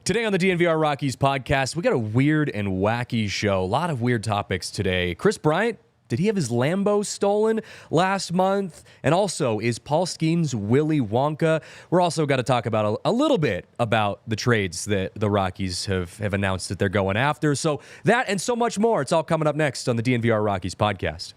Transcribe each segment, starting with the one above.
Today on the DNVR Rockies podcast, we got a weird and wacky show. A lot of weird topics today. Kris Bryant, did he have his Lambo stolen last month? And also, is Paul Skenes Willy Wonka? We're also got to talk about a little bit about the trades that the Rockies have announced that they're going after. So that and so much more, it's all coming up next on the DNVR Rockies podcast.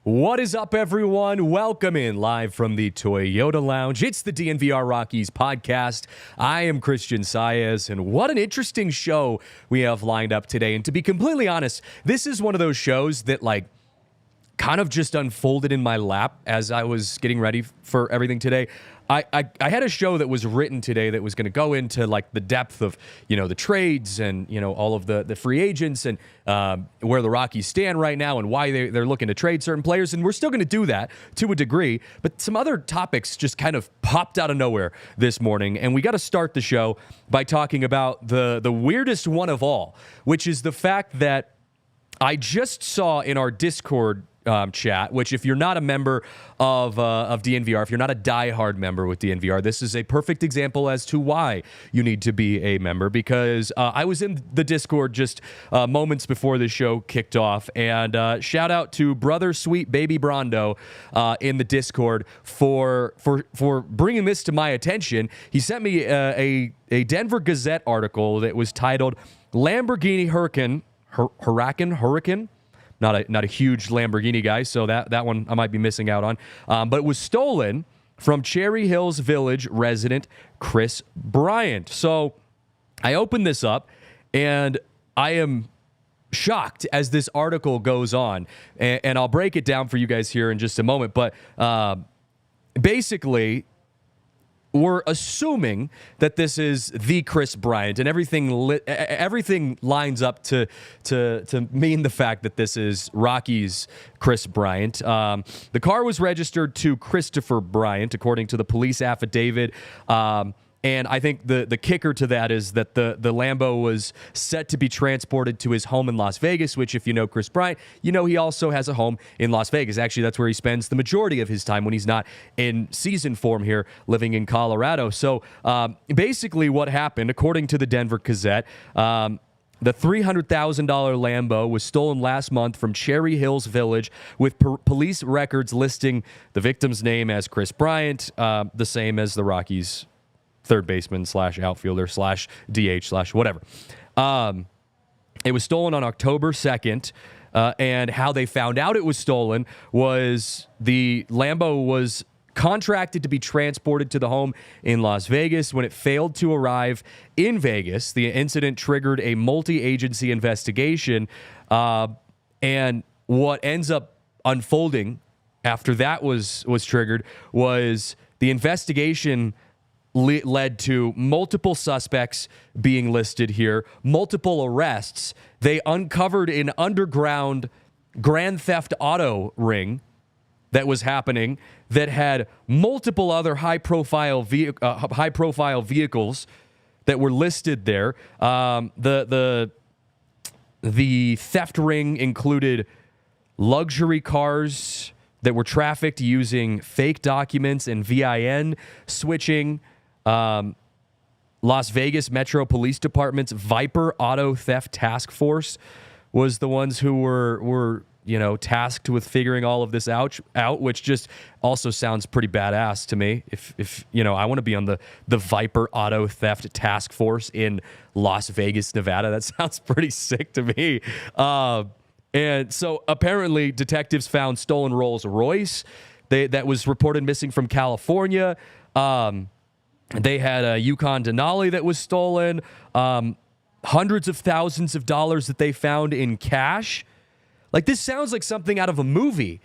What is up, everyone? Welcome in live from the Toyota Lounge. It's the DNVR Rockies podcast. I am Christian Saez, and what an interesting show we have lined up today. And to be completely honest, this is one of those shows that, kind of just unfolded in my lap as I was getting ready for everything today. I had a show that was written today that was going to go into the depth of, the trades and, all of the free agents and where the Rockies stand right now and why they're looking to trade certain players. And we're still going to do that to a degree. But some other topics just kind of popped out of nowhere this morning. And we got to start the show by talking about the weirdest one of all, which is the fact that I just saw in our Discord chat, which if you're not a member of DNVR, if you're not a diehard member with DNVR, this is a perfect example as to why you need to be a member, because I was in the Discord just moments before the show kicked off, and shout out to brother sweet baby Brondo in the Discord for bringing this to my attention. He sent me a Denver Gazette article that was titled Lamborghini Huracan. Not a huge Lamborghini guy, so that one I might be missing out on. But it was stolen from Cherry Hills Village resident Kris Bryant. So I opened this up, and I am shocked as this article goes on. And I'll break it down for you guys here in just a moment. But basically, we're assuming that this is the Kris Bryant, and everything lines up to mean the fact that this is Rockies Kris Bryant. The car was registered to Christopher Bryant, according to the police affidavit. And I think the kicker to that is that the Lambo was set to be transported to his home in Las Vegas, which, if you know Kris Bryant, he also has a home in Las Vegas. Actually, that's where he spends the majority of his time when he's not in season form here, living in Colorado. So basically what happened, according to the Denver Gazette, the $300,000 Lambo was stolen last month from Cherry Hills Village, with police records listing the victim's name as Kris Bryant, the same as the Rockies' third baseman / outfielder / DH / whatever. It was stolen on October 2nd, and how they found out it was stolen was the Lambo was contracted to be transported to the home in Las Vegas. When it failed to arrive in Vegas, the incident triggered a multi-agency investigation, and what ends up unfolding after that was triggered was the investigation led to multiple suspects being listed here, multiple arrests. They uncovered an underground Grand Theft Auto ring that was happening that had multiple other high-profile vehicles that were listed there. The theft ring included luxury cars that were trafficked using fake documents and VIN switching. Las Vegas Metro Police Department's Viper Auto Theft Task Force was the ones who were tasked with figuring all of this out, which just also sounds pretty badass to me. If I want to be on the Viper Auto Theft Task Force in Las Vegas, Nevada, that sounds pretty sick to me. And so apparently detectives found stolen Rolls Royce that was reported missing from California. They had a Yukon Denali that was stolen, hundreds of thousands of dollars that they found in cash. This sounds like something out of a movie.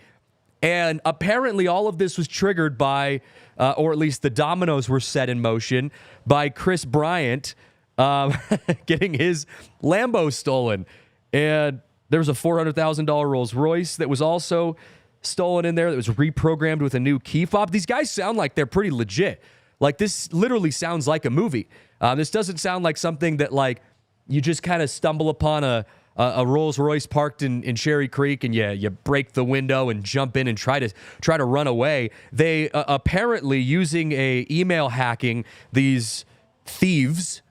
And apparently all of this was triggered by, or at least the dominoes were set in motion by Kris Bryant getting his Lambo stolen. And there was a $400,000 Rolls Royce that was also stolen in there that was reprogrammed with a new key fob. These guys sound like they're pretty legit. Like, this literally sounds like a movie. This doesn't sound like something that, like, you just kind of stumble upon a Rolls Royce parked in Cherry Creek and you break the window and jump in and try to run away. They apparently, using a email hacking, these thieves,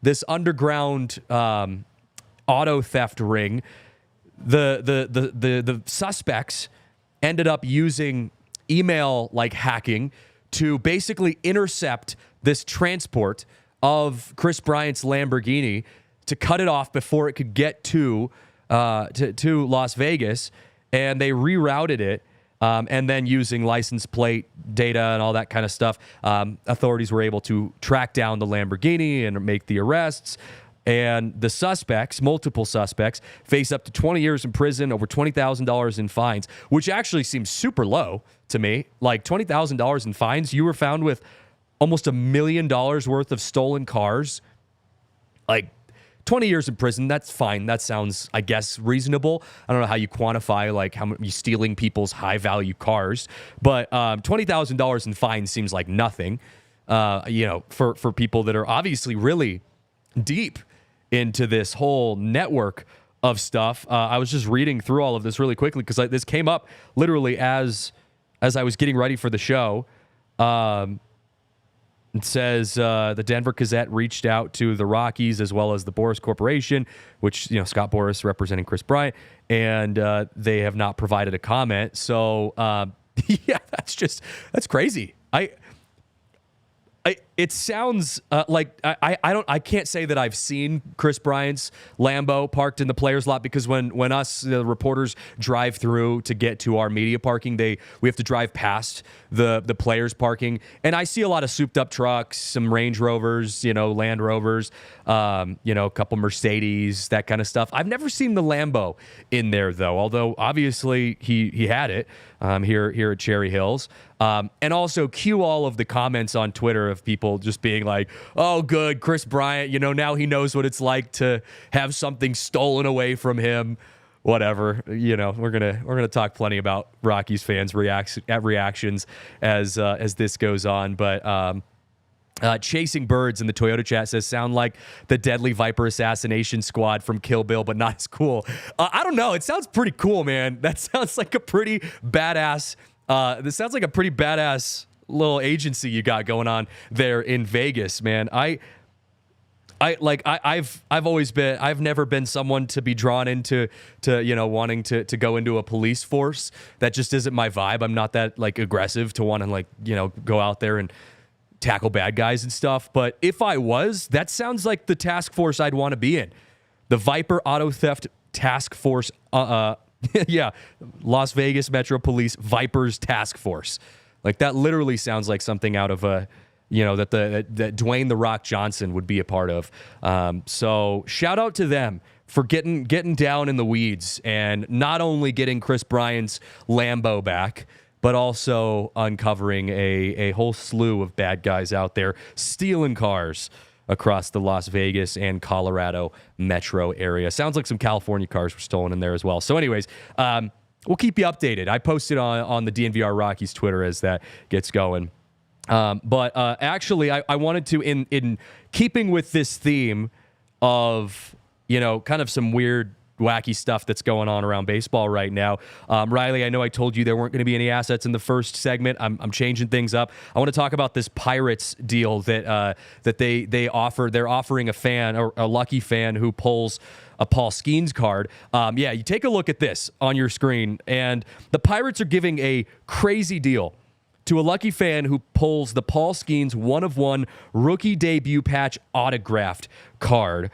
this underground auto theft ring, the suspects ended up using email like hacking to basically intercept this transport of Kris Bryant's Lamborghini to cut it off before it could get to Las Vegas, and they rerouted it. And then using license plate data and all that kind of stuff, authorities were able to track down the Lamborghini and make the arrests. And the suspects, multiple suspects, face up to 20 years in prison, over $20,000 in fines, which actually seems super low to me. Like, $20,000 in fines. You were found with almost $1 million worth of stolen cars. Like, 20 years in prison, that's fine. That sounds, I guess, reasonable. I don't know how you quantify, like, how much you stealing people's high-value cars. But $20,000 in fines seems like nothing, for people that are obviously really deep into this whole network of stuff. I was just reading through all of this really quickly because this came up literally as I was getting ready for the show. It says the Denver Gazette reached out to the Rockies as well as the Boras Corporation, which, Scott Boras representing Kris Bryant, and they have not provided a comment. So, yeah, that's crazy. It sounds like I can't say that I've seen Kris Bryant's Lambo parked in the players' lot, because when us the reporters drive through to get to our media parking, we have to drive past the players' parking, and I see a lot of souped up trucks, some Range Rovers, Land Rovers, a couple Mercedes, that kind of stuff. I've never seen the Lambo in there though, although obviously he had it here at Cherry Hills. And also cue all of the comments on Twitter of people just being like, oh, good, Kris Bryant, now he knows what it's like to have something stolen away from him. Whatever, we're gonna talk plenty about Rockies fans' reactions as this goes on. But Chasing Birds in the Toyota chat says, sound like the Deadly Viper assassination squad from Kill Bill, but not as cool. I don't know. It sounds pretty cool, man. That sounds like a pretty badass. This sounds like a pretty badass little agency you got going on there in Vegas, man. I've never been someone to be drawn into wanting to go into a police force. That just isn't my vibe. I'm not that aggressive to want to go out there and tackle bad guys and stuff. But if I was, that sounds like the task force I'd want to be in. The Viper Auto Theft Task Force. Yeah, Las Vegas Metro Police Vipers Task Force. That literally sounds like something out of that Dwayne "The Rock" Johnson would be a part of. So shout out to them for getting down in the weeds and not only getting Kris Bryant's Lambo back, but also uncovering a whole slew of bad guys out there stealing cars across the Las Vegas and Colorado metro area. Sounds like some California cars were stolen in there as well. So anyways, we'll keep you updated. I posted on the DNVR Rockies Twitter as that gets going. But actually, I wanted to, in keeping with this theme of, kind of some weird, wacky stuff that's going on around baseball right now. Riley, I know I told you there weren't going to be any assets in the first segment. I'm changing things up. I want to talk about this Pirates deal that they offer. They're offering a fan, or a lucky fan, who pulls a Paul Skenes card. Yeah, you take a look at this on your screen, and the Pirates are giving a crazy deal to a lucky fan who pulls the Paul Skenes 1-of-1 rookie debut patch autographed card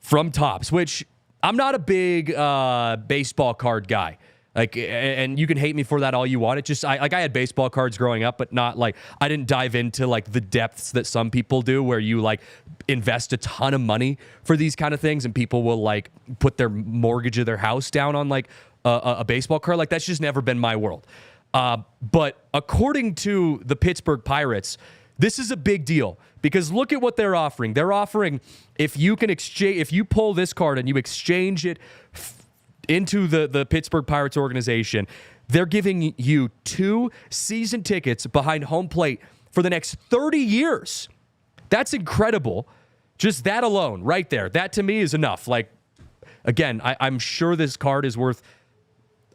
from Topps, which I'm not a big baseball card guy. And you can hate me for that all you want. It just, I had baseball cards growing up, but not I didn't dive into the depths that some people do, where you invest a ton of money for these kind of things, and people will put their mortgage of their house down on a baseball card. Like, that's just never been my world. But according to the Pittsburgh Pirates, this is a big deal because look at what they're offering. They're offering, if you pull this card and you exchange it into the Pittsburgh Pirates organization, they're giving you 2 season tickets behind home plate for the next 30 years. That's incredible. Just that alone, right there. That to me is enough. Like, again, I'm sure this card is worth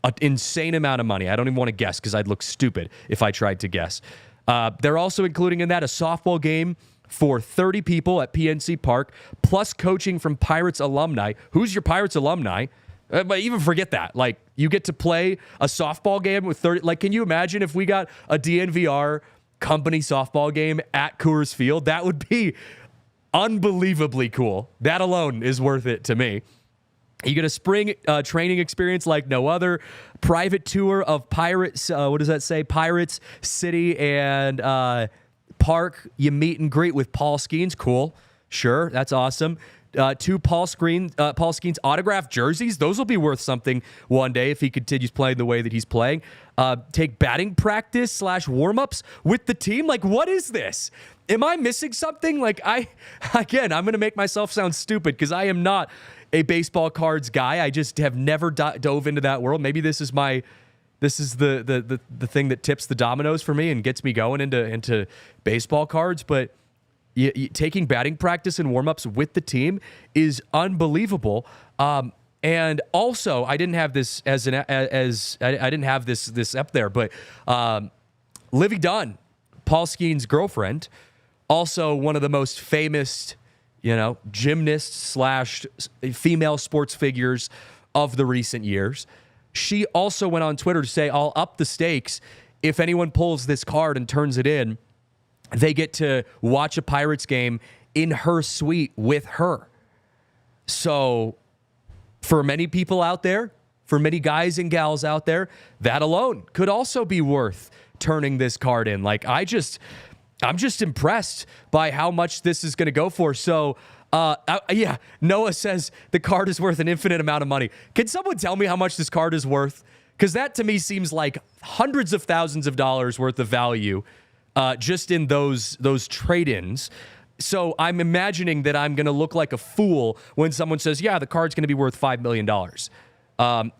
an insane amount of money. I don't even want to guess because I'd look stupid if I tried to guess. They're also including in that a softball game for 30 people at PNC Park, plus coaching from Pirates alumni. Who's your Pirates alumni? But even forget that. Like, you get to play a softball game with 30. Like, can you imagine if we got a DNVR company softball game at Coors Field? That would be unbelievably cool. That alone is worth it to me. You get a spring training experience like no other. Private tour of Pirates. What does that say? Pirates City and Park. You meet and greet with Paul Skenes. Cool. Sure. That's awesome. 2 Paul Skenes autographed jerseys. Those will be worth something one day if he continues playing the way that he's playing. Take batting practice / warm-ups with the team. Like, what is this? Am I missing something? Like, I'm going to make myself sound stupid because I am not a baseball cards guy. I just have never dove into that world. Maybe this is the thing that tips the dominoes for me and gets me going into baseball cards. But taking batting practice and warm-ups with the team is unbelievable. And also, I didn't have this I didn't have this up there, but Livy Dunn, Paul Skenes' girlfriend, also one of the most famous, gymnasts / female sports figures of the recent years. She also went on Twitter to say, I'll up the stakes. If anyone pulls this card and turns it in, they get to watch a Pirates game in her suite with her. So for many people out there, for many guys and gals out there, that alone could also be worth turning this card in. Like, I'm just impressed by how much this is going to go for. So, Noah says the card is worth an infinite amount of money. Can someone tell me how much this card is worth? Because that to me seems like hundreds of thousands of dollars worth of value just in those trade-ins. So I'm imagining that I'm going to look like a fool when someone says, yeah, the card's going to be worth $5 million.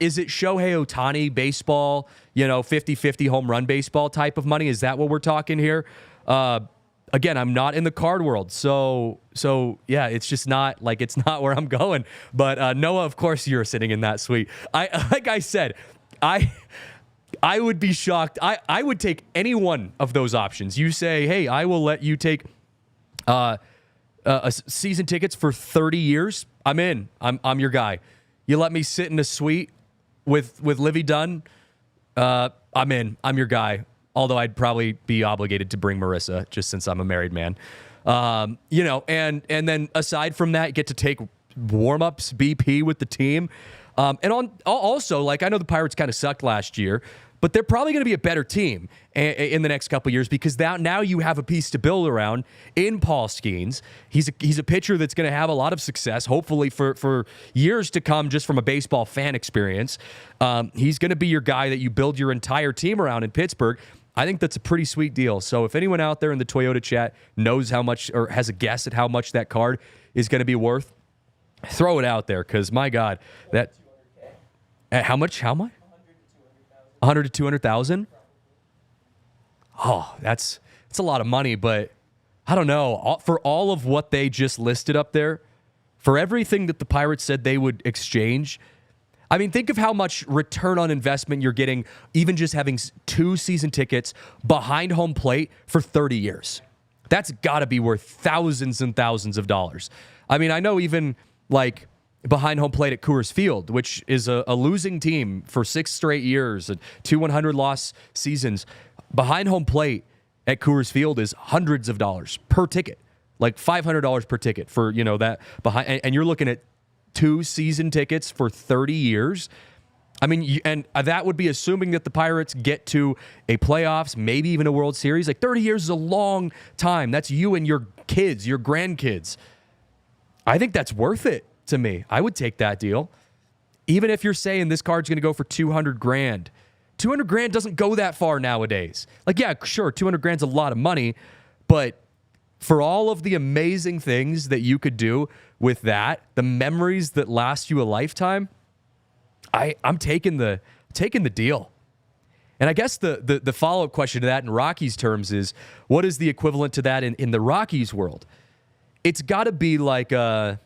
Is it Shohei Ohtani baseball, 50-50 home run baseball type of money? Is that what we're talking here? Again, I'm not in the card world. So yeah, it's just not where I'm going. But Noah, of course, you're sitting in that suite. Like I said, I would be shocked. I would take any one of those options. You say, hey, I will let you take season tickets for 30 years. I'm in. I'm your guy. You let me sit in a suite with Livy Dunn. I'm in. I'm your guy. Although I'd probably be obligated to bring Marissa just since I'm a married man. And then aside from that, get to take warm-ups, BP with the team. Also, I know the Pirates kind of sucked last year, but they're probably going to be a better team in the next couple of years because now you have a piece to build around in Paul Skenes. He's a pitcher that's going to have a lot of success, hopefully for years to come, just from a baseball fan experience. He's going to be your guy that you build your entire team around in Pittsburgh. I think that's a pretty sweet deal. So if anyone out there in the Toyota chat knows how much or has a guess at how much that card is going to be worth, throw it out there because, my God, that... How much? 100 to 200,000. Oh, that's a lot of money, but I don't know. For all of what they just listed up there, for everything that the Pirates said they would exchange, I mean, think of how much return on investment you're getting even just having 2 season tickets behind home plate for 30 years. That's got to be worth thousands and thousands of dollars. I mean, I know even behind home plate at Coors Field, which is a losing team for 6 straight years and 2 100-loss seasons. Behind home plate at Coors Field is hundreds of dollars per ticket, like $500 per ticket for, that behind. And you're looking at 2 season tickets for 30 years. I mean, and that would be assuming that the Pirates get to a playoffs, maybe even a World Series. 30 years is a long time. That's you and your kids, your grandkids. I think that's worth it. To me, I would take that deal. even if you're saying this card's going to go for 200 grand, 200 grand doesn't go that far nowadays. Like, yeah, sure, 200 grand's a lot of money, but for all of the amazing things that you could do with that, the memories that last you a lifetime, I'm taking the deal. And I guess the follow-up question to that in Rockies terms is, what is the equivalent to that in the Rockies world? It's got to be like a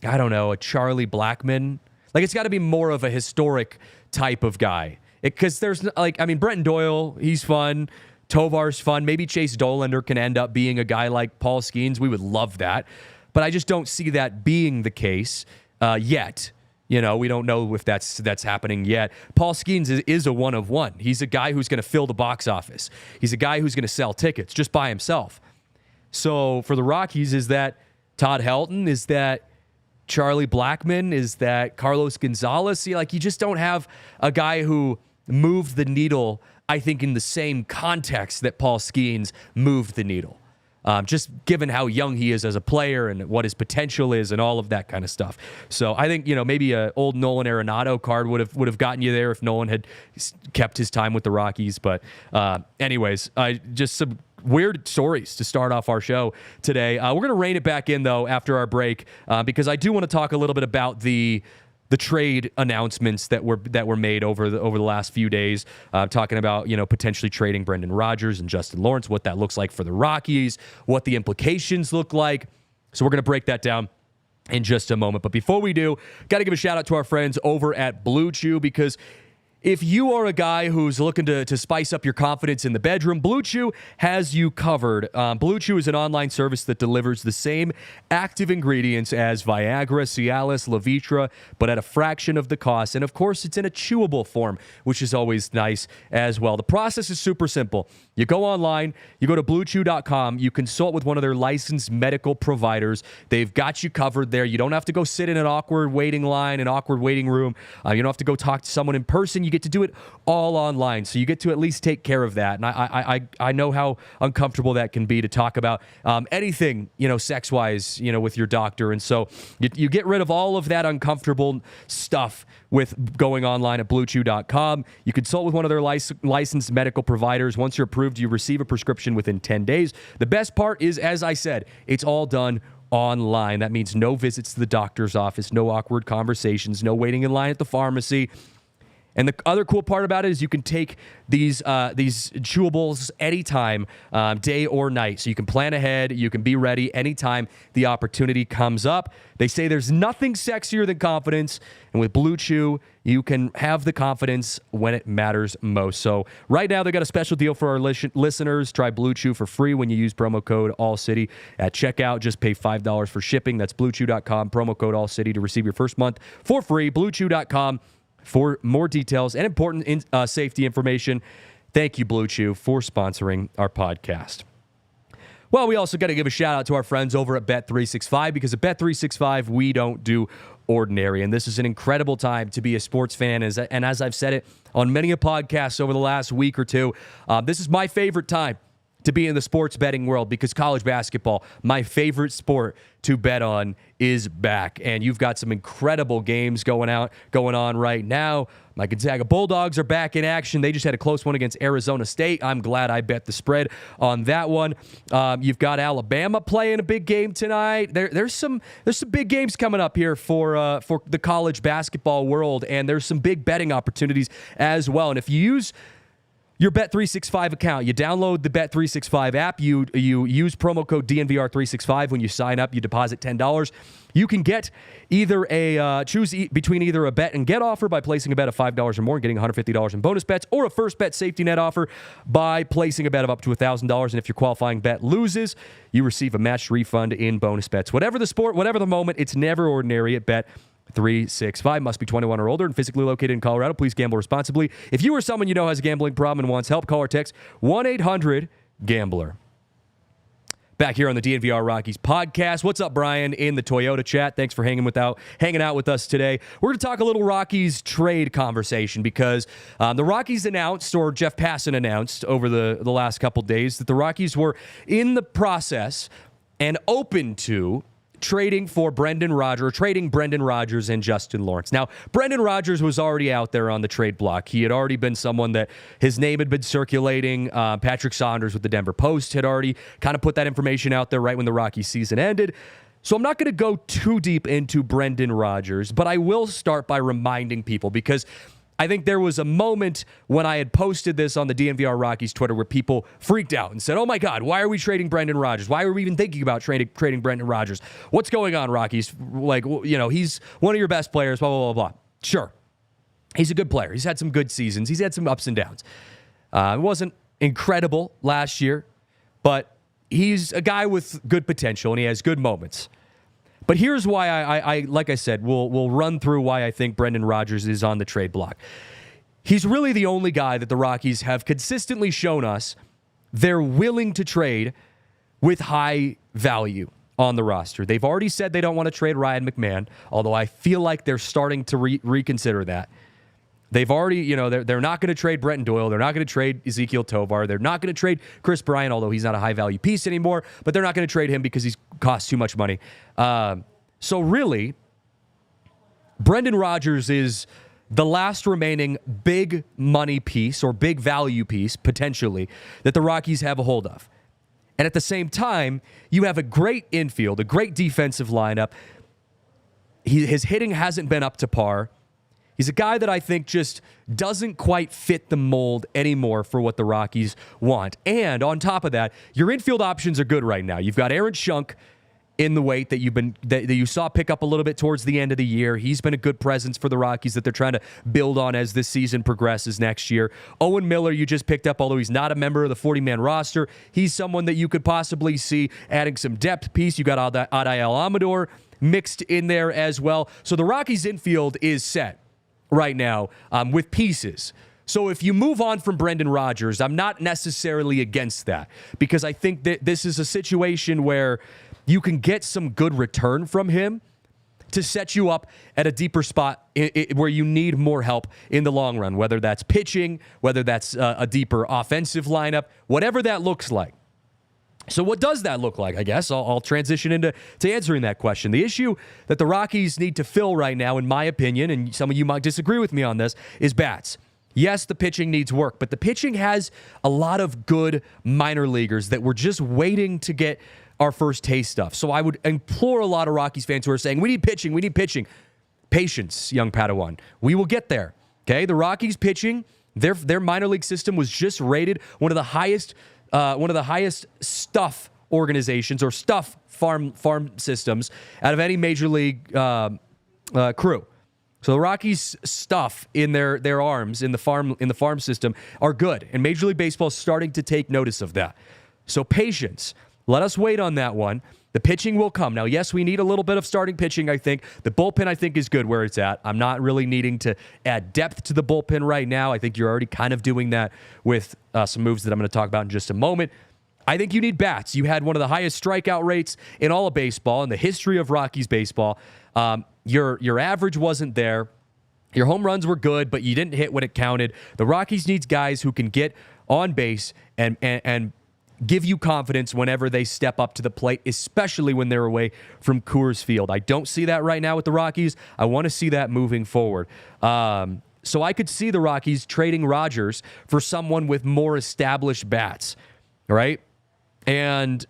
Charlie Blackmon. Like, it's got to be more of a historic type of guy. Because there's, Brenton Doyle, he's fun. Tovar's fun. Maybe Chase Dollander can end up being a guy like Paul Skenes. We would love that. But I just don't see that being the case yet. We don't know if that's happening yet. Paul Skenes is a one of one. He's a guy who's going to fill the box office. He's a guy who's going to sell tickets just by himself. So for the Rockies, is that Todd Helton? Is that Charlie Blackmon? Is that Carlos Gonzalez? You just don't have a guy who moved the needle, I think, in the same context that Paul Skenes moved the needle. Just given how young he is as a player and what his potential is and all of that kind of stuff. So I think, maybe an old Nolan Arenado card would have gotten you there if Nolan had kept his time with the Rockies. But anyways, just some weird stories to start off our show today. We're going to rein it back in, though, after our break, because I do want to talk a little bit about the trade announcements that were made over the last few days, talking about potentially trading Brendan Rodgers and Justin Lawrence, what that looks like for the Rockies, what the implications look like. So we're going to break that down in just a moment. But before we do, got to give a shout out to our friends over at Blue Chew, because if you are a guy who's looking to spice up your confidence in the bedroom, Blue Chew has you covered. Blue Chew is an online service that delivers the same active ingredients as Viagra, Cialis, Levitra, but at a fraction of the cost. And of course, it's in a chewable form, which is always nice as well. The process is super simple. You go online, you go to BlueChew.com, you consult with one of their licensed medical providers. They've got you covered there. You don't have to go sit in an awkward waiting line, an awkward waiting room. You don't have to go talk to someone in person. You get to do it all online, so you get to at least take care of that. And I know how uncomfortable that can be to talk about anything, sex-wise, with your doctor. And so you get rid of all of that uncomfortable stuff with going online at BlueChew.com. You consult with one of their licensed medical providers. Once you're approved, you receive a prescription within 10 days. The best part is, as I said, it's all done online. That means no visits to the doctor's office, no awkward conversations, no waiting in line at the pharmacy. And the other cool part about it is you can take these chewables anytime, day or night. So you can plan ahead. You can be ready anytime the opportunity comes up. They say there's nothing sexier than confidence. And with Blue Chew, you can have the confidence when it matters most. So right now, they got a special deal for our listeners. Try Blue Chew for free when you use promo code ALLCITY at checkout. Just pay $5 for shipping. That's BlueChew.com, promo code ALLCITY to receive your first month for free. BlueChew.com. For more details and important safety information. Thank you, Blue Chew, for sponsoring our podcast. Well, we also got to give a shout out to our friends over at Bet365, because at Bet365, we don't do ordinary. And this is an incredible time to be a sports fan. And as I've said it on many a podcast over the last week or two, this is my favorite time to be in the sports betting world, because college basketball, my favorite sport to bet on, is back. And you've got some incredible games going on right now. My Gonzaga Bulldogs are back in action. They just had a close one against Arizona State. I'm glad I bet the spread on that one. You've got Alabama playing a big game tonight. There's some big games coming up here for the college basketball world, and there's some big betting opportunities as well. And if you use your Bet365 account, you download the Bet365 app, you use promo code DNVR365 when you sign up, you deposit $10. You can get choose between either a bet and get offer by placing a bet of $5 or more and getting $150 in bonus bets, or a first bet safety net offer by placing a bet of up to $1,000. And if your qualifying bet loses, you receive a matched refund in bonus bets. Whatever the sport, whatever the moment, it's never ordinary at Bet365. Must be 21 or older and physically located in Colorado. Please gamble responsibly. If you or someone you know has a gambling problem and wants help, call or text 1-800-GAMBLER. Back here on the DNVR Rockies podcast. What's up, Brian, in the Toyota chat? Thanks for hanging out with us today. We're going to talk a little Rockies trade conversation, because the Rockies announced, or Jeff Passan announced over the last couple days, that the Rockies were in the process and open to trading Brendan Rodgers and Justin Lawrence. Now, Brendan Rodgers was already out there on the trade block. He had already been someone that his name had been circulating. Patrick Saunders with the Denver Post had already kind of put that information out there right when the Rockies season ended. So I'm not going to go too deep into Brendan Rodgers, but I will start by reminding people, because I think there was a moment when I had posted this on the DNVR Rockies Twitter where people freaked out and said, oh my God, why are we trading Brendan Rodgers? Why are we even thinking about trading Brendan Rodgers? What's going on, Rockies? Like, you know, he's one of your best players, blah, blah, blah, blah. Sure. He's a good player. He's had some good seasons. He's had some ups and downs. It wasn't incredible last year, but he's a guy with good potential and he has good moments. But here's why I like I said, we'll run through why I think Brendan Rodgers is on the trade block. He's really the only guy that the Rockies have consistently shown us they're willing to trade with high value on the roster. They've already said they don't want to trade Ryan McMahon, although I feel like they're starting to reconsider that. They've already, you know, they're not going to trade Brenton Doyle. They're not going to trade Ezekiel Tovar. They're not going to trade Chris Bryant, although he's not a high-value piece anymore. But they're not going to trade him because he costs too much money. So really, Brendan Rodgers is the last remaining big money piece or big value piece, potentially, that the Rockies have a hold of. And at the same time, you have a great infield, a great defensive lineup. His hitting hasn't been up to par. He's a guy that I think just doesn't quite fit the mold anymore for what the Rockies want. And on top of that, your infield options are good right now. You've got Aaron Schunk in the weight that you saw pick up a little bit towards the end of the year. He's been a good presence for the Rockies that they're trying to build on as this season progresses next year. Owen Miller, you just picked up, although he's not a member of the 40-man roster. He's someone that you could possibly see adding some depth piece. You got Adael Amador mixed in there as well. So the Rockies infield is set right now with pieces. So if you move on from Brendan Rodgers, I'm not necessarily against that, because I think that this is a situation where you can get some good return from him to set you up at a deeper spot where you need more help in the long run, whether that's pitching, whether that's a deeper offensive lineup, whatever that looks like. So what does that look like? I guess I'll transition into answering that question. The issue that the Rockies need to fill right now, in my opinion, and some of you might disagree with me on this, is bats. Yes, the pitching needs work, but the pitching has a lot of good minor leaguers that we're just waiting to get our first taste of. So I would implore a lot of Rockies fans who are saying, we need pitching. Patience, young Padawan. We will get there. Okay? The Rockies pitching, their minor league system was just rated one of the highest stuff organizations or stuff farm systems out of any major league crew. So the Rockies' stuff in their arms in the farm system are good, and Major League Baseball is starting to take notice of that. So patience. Let us wait on that one. The pitching will come. Now, yes, we need a little bit of starting pitching, I think. The bullpen, I think, is good where it's at. I'm not really needing to add depth to the bullpen right now. I think you're already kind of doing that with some moves that I'm going to talk about in just a moment. I think you need bats. You had one of the highest strikeout rates in all of baseball, in the history of Rockies baseball. Your average wasn't there. Your home runs were good, but you didn't hit when it counted. The Rockies needs guys who can get on base and give you confidence whenever they step up to the plate, especially when they're away from Coors Field. I don't see that right now with the Rockies. I want to see that moving forward. So I could see the Rockies trading Rodgers for someone with more established bats, right? And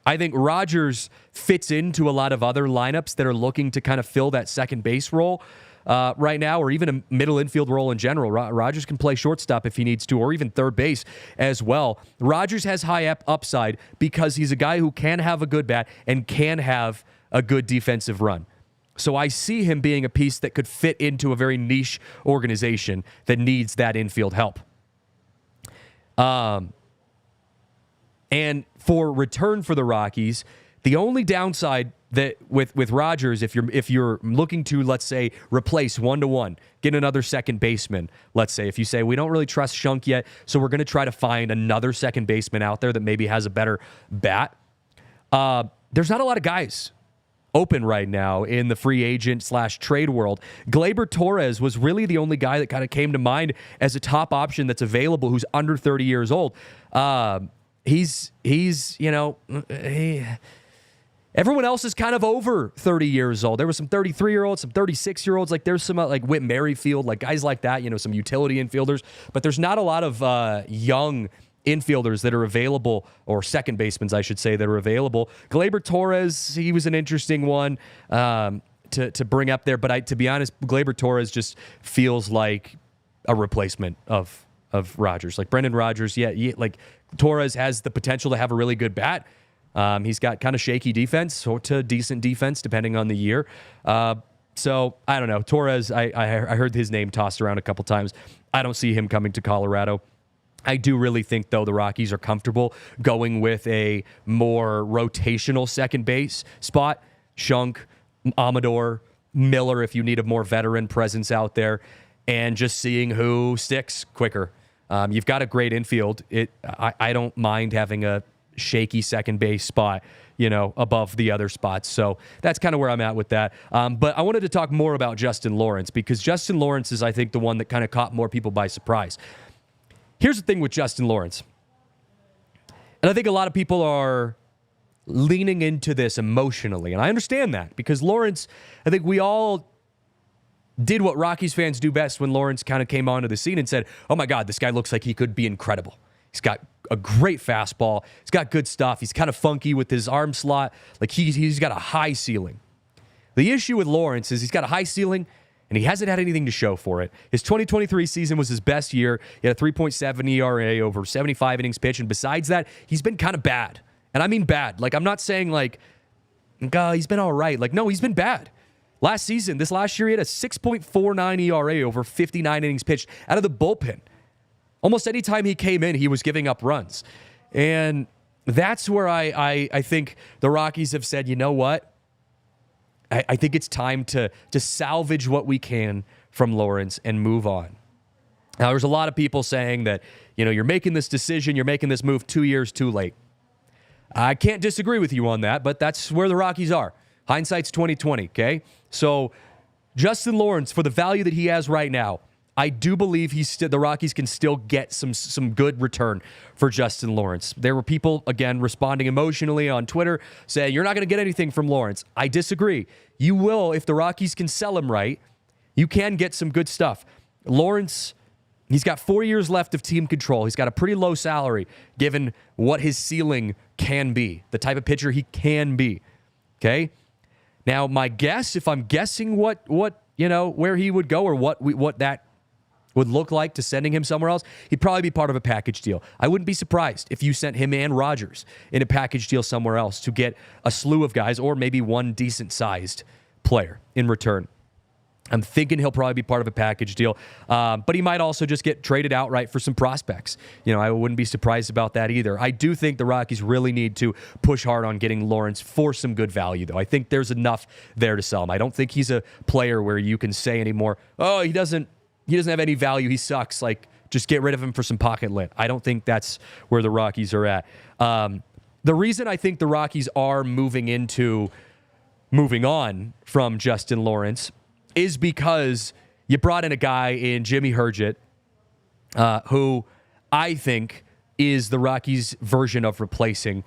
I think Rodgers fits into a lot of other lineups that are looking to kind of fill that second base role right now, or even a middle infield role in general. Rodgers can play shortstop if he needs to, or even third base as well. Rodgers has high upside because he's a guy who can have a good bat and can have a good defensive run. So I see him being a piece that could fit into a very niche organization that needs that infield help. And for return for the Rockies, the only downside that with Rodgers, if you're looking to, let's say, replace 1-to-1, get another second baseman, let's say, if you say we don't really trust Schunk yet, so we're going to try to find another second baseman out there that maybe has a better bat. There's not a lot of guys open right now in the free agent / trade world. Gleyber Torres was really the only guy that kind of came to mind as a top option that's available who's under 30 years old. He's Everyone else is kind of over 30 years old. There were some 33-year-olds, some 36-year-olds. Like there's some like Whit Merrifield, like guys like that, some utility infielders. But there's not a lot of young infielders that are available, or second basemen, I should say, that are available. Gleyber Torres, he was an interesting one to bring up there. But to be honest, Gleyber Torres just feels like a replacement of Rodgers. Like Brendan Rodgers, like Torres has the potential to have a really good bat. He's got kind of shaky defense or to decent defense, depending on the year. So I don't know. Torres, I heard his name tossed around a couple times. I don't see him coming to Colorado. I do really think, though, the Rockies are comfortable going with a more rotational second base spot. Shunk, Amador, Miller, if you need a more veteran presence out there, and just seeing who sticks quicker. You've got a great infield. I don't mind having a shaky second base spot, above the other spots. So that's kind of where I'm at with that. But I wanted to talk more about Justin Lawrence, because Justin Lawrence is, I think, the one that kind of caught more people by surprise. Here's the thing with Justin Lawrence. And I think a lot of people are leaning into this emotionally. And I understand that, because Lawrence, I think we all did what Rockies fans do best when Lawrence kind of came onto the scene and said, oh my God, this guy looks like he could be incredible. He's got a great fastball. He's got good stuff. He's kind of funky with his arm slot. Like he's got a high ceiling. The issue with Lawrence is he's got a high ceiling and he hasn't had anything to show for it. His 2023 season was his best year. He had a 3.7 ERA over 75 innings pitched. And besides that, he's been kind of bad. And I mean bad. Like, I'm not saying like, he's been all right. Like, no, he's been bad. This last year, he had a 6.49 ERA over 59 innings pitched out of the bullpen. Almost any time he came in, he was giving up runs. And that's where I think the Rockies have said, you know what? I think it's time to salvage what we can from Lawrence and move on. Now, there's a lot of people saying that, you're making this decision, you're making this move 2 years too late. I can't disagree with you on that, but that's where the Rockies are. Hindsight's 2020, okay? So Justin Lawrence, for the value that he has right now, I do believe the Rockies can still get some good return for Justin Lawrence. There were people, again, responding emotionally on Twitter saying, you're not going to get anything from Lawrence. I disagree. You will, if the Rockies can sell him right, you can get some good stuff. Lawrence, he's got 4 years left of team control. He's got a pretty low salary, given what his ceiling can be, the type of pitcher he can be, okay? Now, my guess, if I'm guessing what where he would go or what that would look like to sending him somewhere else, he'd probably be part of a package deal. I wouldn't be surprised if you sent him and Rodgers in a package deal somewhere else to get a slew of guys or maybe one decent-sized player in return. I'm thinking he'll probably be part of a package deal, but he might also just get traded outright for some prospects. I wouldn't be surprised about that either. I do think the Rockies really need to push hard on getting Lawrence for some good value, though. I think there's enough there to sell him. I don't think he's a player where you can say anymore, oh, he doesn't have any value, he sucks, like, just get rid of him for some pocket lint. I don't think that's where the Rockies are at. The reason I think the Rockies are moving on from Justin Lawrence is because you brought in a guy in Jimmy Herget, who I think is the Rockies' version of replacing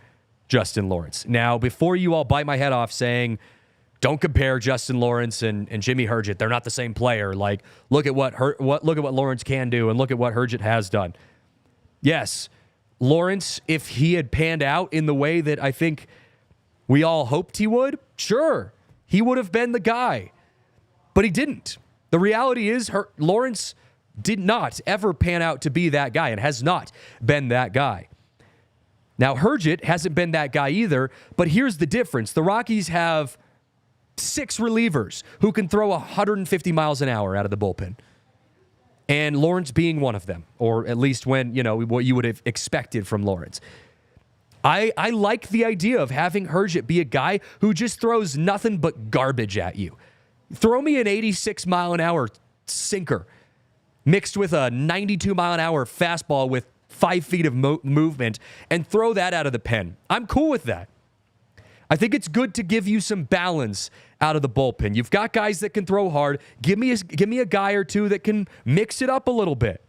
Justin Lawrence. Now, before you all bite my head off saying, don't compare Justin Lawrence and Jimmy Herget, they're not the same player. Like, look at what Lawrence can do and look at what Herget has done. Yes, Lawrence, if he had panned out in the way that I think we all hoped he would, sure, he would have been the guy. But he didn't. The reality is Lawrence did not ever pan out to be that guy and has not been that guy. Now, Herget hasn't been that guy either, but here's the difference. The Rockies have 6 relievers who can throw 150 miles an hour out of the bullpen. And Lawrence being one of them, or at least when, what you would have expected from Lawrence. I like the idea of having Herget be a guy who just throws nothing but garbage at you. Throw me an 86 mile an hour sinker mixed with a 92 mile an hour fastball with 5 feet of movement and throw that out of the pen. I'm cool with that. I think it's good to give you some balance out of the bullpen. You've got guys that can throw hard. Give me a guy or two that can mix it up a little bit.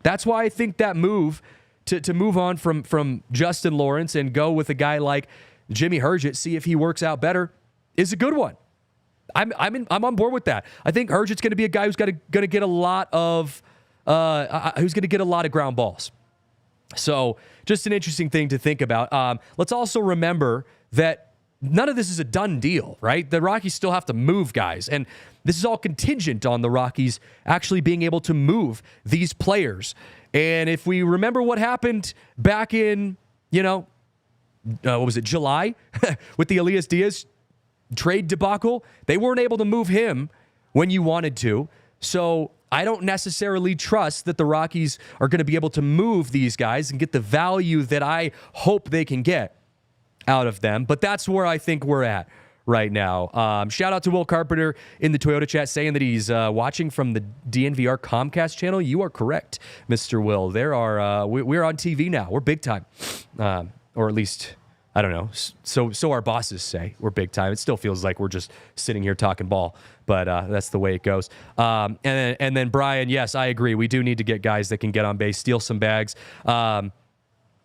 That's why I think that move to move on from Justin Lawrence and go with a guy like Jimmy Herget, see if he works out better, is a good one. I'm on board with that. I think Herget's going to be a guy who's going to get a lot of ground balls. So just an interesting thing to think about. Let's also remember that none of this is a done deal, right? The Rockies still have to move guys, and this is all contingent on the Rockies actually being able to move these players. And if we remember what happened back in, what was it, July with the Elias Diaz trade debacle, they weren't able to move him when you wanted to. So I don't necessarily trust that the Rockies are going to be able to move these guys and get the value that I hope they can get out of them. But that's where I think we're at right now. Shout out to Will Carpenter in the Toyota chat saying that he's watching from the DNVR Comcast channel. You are correct, Mr. Will. We're on TV now. We're big time. Or at least, I don't know. So our bosses say we're big time. It still feels like we're just sitting here talking ball, but that's the way it goes. And then Brian, yes, I agree. We do need to get guys that can get on base, steal some bags.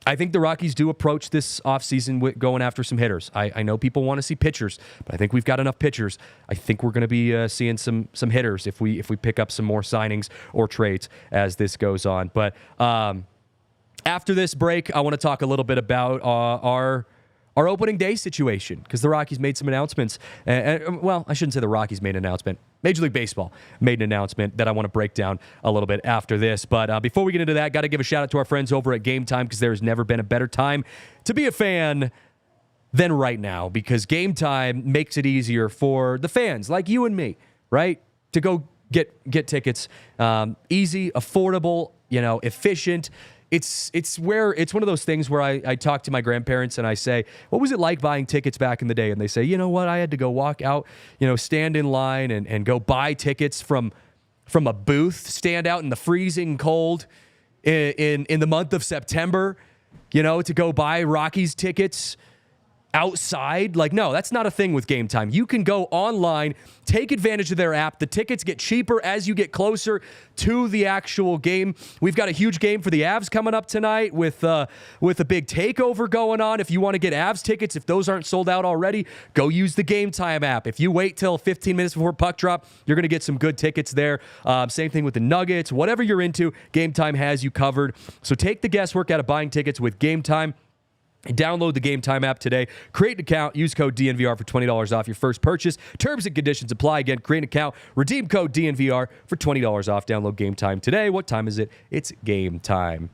I think the Rockies do approach this offseason with going after some hitters. I know people want to see pitchers, but I think we've got enough pitchers. I think we're going to be seeing some hitters if we pick up some more signings or trades as this goes on. But after this break, I want to talk a little bit about our opening day situation, because the Rockies made some announcements. Well, I shouldn't say the Rockies made an announcement. Major League Baseball made an announcement that I want to break down a little bit after this. But before we get into that, got to give a shout out to our friends over at Game Time, because there's never been a better time to be a fan than right now, because Game Time makes it easier for the fans like you and me, right? To go get tickets. Easy, affordable, efficient. It's one of those things where I talk to my grandparents and I say, what was it like buying tickets back in the day? And they say, you know what? I had to go walk out, stand in line and go buy tickets from a booth, stand out in the freezing cold in the month of September, to go buy Rockies tickets outside. Like, no, that's not a thing with Game Time. You can go online, take advantage of their app. The tickets get cheaper as you get closer to the actual game. We've got a huge game for the Avs coming up tonight with a big takeover going on. If you want to get Avs tickets, if those aren't sold out already, go use the Game Time app. If you wait till 15 minutes before puck drop, you're going to get some good tickets there. Same thing with the Nuggets. Whatever you're into, Game Time has you covered. So take the guesswork out of buying tickets with Game Time. Download the Game Time app today. Create an account. Use code DNVR for $20 off your first purchase. Terms and conditions apply. Again, create an account. Redeem code DNVR for $20 off. Download Game Time today. What time is it? It's game time.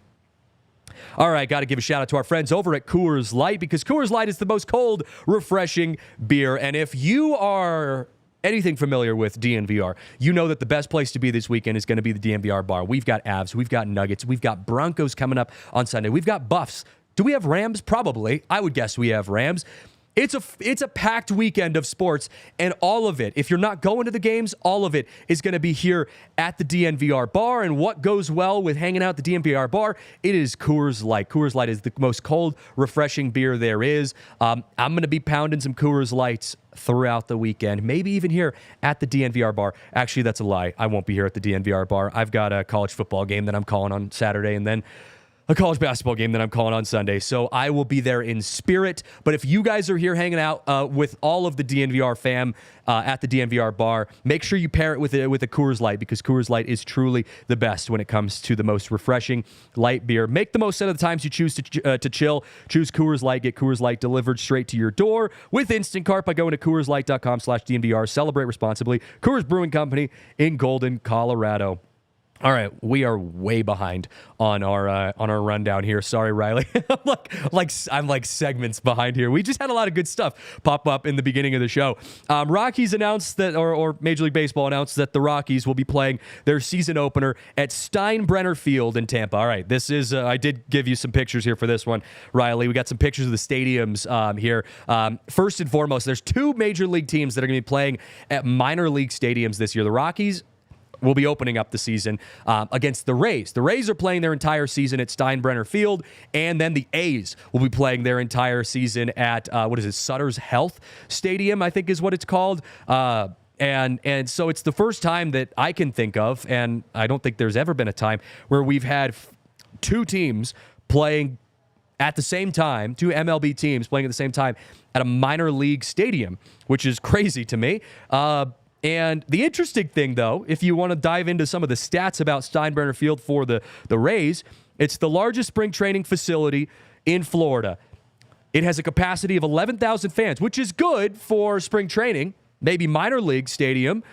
All right, got to give a shout out to our friends over at Coors Light, because Coors Light is the most cold, refreshing beer. And if you are anything familiar with DNVR, you know that the best place to be this weekend is going to be the DNVR bar. We've got Avs, we've got Nuggets, we've got Broncos coming up on Sunday. We've got Buffs. Do we have Rams? Probably. I would guess we have Rams. It's a packed weekend of sports, and all of it, if you're not going to the games, all of it is going to be here at the DNVR bar. And what goes well with hanging out at the DNVR bar? It is Coors Light. Coors Light is the most cold, refreshing beer there is. I'm going to be pounding some Coors Lights throughout the weekend, maybe even here at the DNVR bar. Actually, that's a lie. I won't be here at the DNVR bar. I've got a college football game that I'm calling on Saturday, and then a college basketball game that I'm calling on Sunday. So I will be there in spirit. But if you guys are here hanging out with all of the DNVR fam at the DNVR bar, make sure you pair it with a Coors Light, because Coors Light is truly the best when it comes to the most refreshing light beer. Make the most out of the times you choose to chill. Choose Coors Light. Get Coors Light delivered straight to your door with Instant Cart by going to CoorsLight.com/DNVR. Celebrate responsibly. Coors Brewing Company in Golden, Colorado. All right, we are way behind on our rundown here. Sorry, Riley. I'm like segments behind here. We just had a lot of good stuff pop up in the beginning of the show. Rockies announced that, or Major League Baseball announced that the Rockies will be playing their season opener at Steinbrenner Field in Tampa. All right, this is I did give you some pictures here for this one, Riley. We got some pictures of the stadiums here. First and foremost, there's two Major League teams that are going to be playing at minor league stadiums this year. The Rockies will be opening up the season against the Rays. The Rays are playing their entire season at Steinbrenner Field, and then the A's will be playing their entire season at, Sutter's Health Stadium, I think is what it's called. And so it's the first time that I can think of, and I don't think there's ever been a time where we've had two teams playing at the same time, two MLB teams playing at the same time at a minor league stadium, which is crazy to me. And the interesting thing, though, if you want to dive into some of the stats about Steinbrenner Field for the Rays, it's the largest spring training facility in Florida. It has a capacity of 11,000 fans, which is good for spring training, maybe minor league stadium.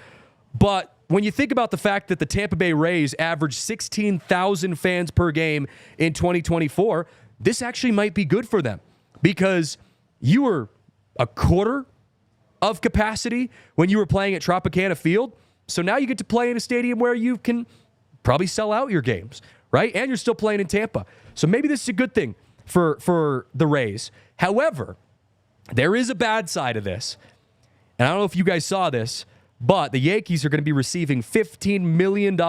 But when you think about the fact that the Tampa Bay Rays averaged 16,000 fans per game in 2024, this actually might be good for them because you were a quarter of capacity when you were playing at Tropicana Field. So now you get to play in a stadium where you can probably sell out your games, right? And you're still playing in Tampa. So maybe this is a good thing for the Rays. However, there is a bad side of this. And I don't know if you guys saw this, but the Yankees are going to be receiving $15 million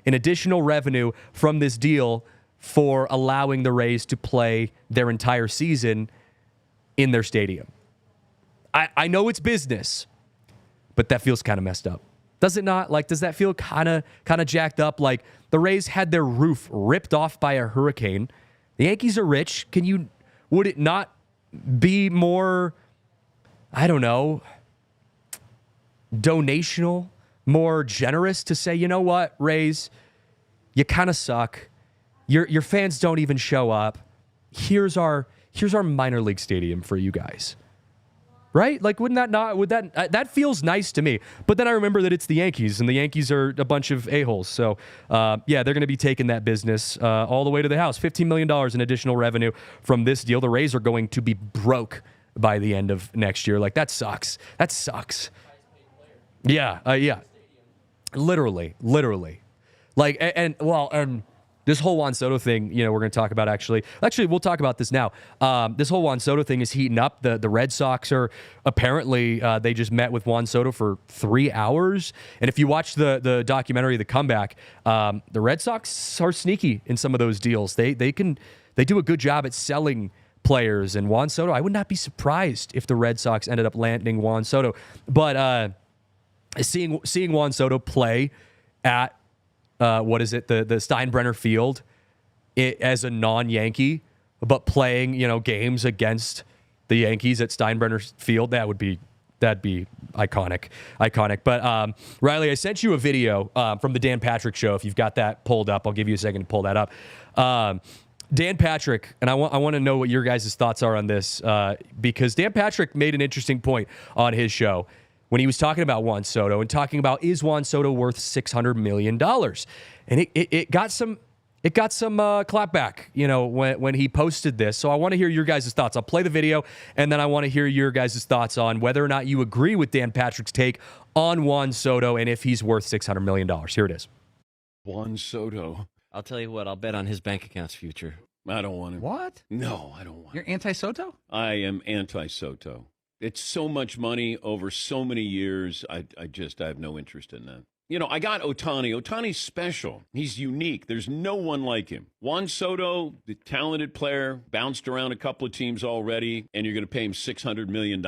in additional revenue from this deal for allowing the Rays to play their entire season in their stadium. I know it's business, but that feels kind of messed up. Does it not? Like, does that feel kind of jacked up? Like, the Rays had their roof ripped off by a hurricane. The Yankees are rich. Would it not be more, I don't know, donational, more generous to say, you know what, Rays, you kind of suck. Your fans don't even show up. Here's our minor league stadium for you guys. Right? Like, that feels nice to me. But then I remember that it's the Yankees, and the Yankees are a bunch of a-holes. So, yeah, they're going to be taking that business all the way to the house. $15 million in additional revenue from this deal. The Rays are going to be broke by the end of next year. Like, that sucks. That sucks. Yeah, yeah. Literally. Like, and this whole Juan Soto thing, we're going to talk about actually, we'll talk about this now. This whole Juan Soto thing is heating up. The Red Sox are apparently, they just met with Juan Soto for 3 hours. And if you watch the documentary, The Comeback, the Red Sox are sneaky in some of those deals. They do a good job at selling players. And Juan Soto, I would not be surprised if the Red Sox ended up landing Juan Soto. But seeing Juan Soto play at the Steinbrenner Field as a non-Yankee, but playing, games against the Yankees at Steinbrenner Field, that'd be iconic. But Riley, I sent you a video from the Dan Patrick Show. If you've got that pulled up, I'll give you a second to pull that up. Dan Patrick, and I want to know what your guys' thoughts are on this, because Dan Patrick made an interesting point on his show when he was talking about Juan Soto and talking about, is Juan Soto worth $600 million? And it got some clapback, when he posted this. So I want to hear your guys' thoughts. I'll play the video, and then I want to hear your guys' thoughts on whether or not you agree with Dan Patrick's take on Juan Soto and if he's worth $600 million. Here it is. Juan Soto. I'll tell you what, I'll bet on his bank account's future. I don't want him. What? No, I don't want him. You're anti-Soto? I am anti-Soto. It's so much money over so many years. I have no interest in that. I got Ohtani. Ohtani's special. He's unique. There's no one like him. Juan Soto, the talented player, bounced around a couple of teams already, and you're going to pay him $600 million.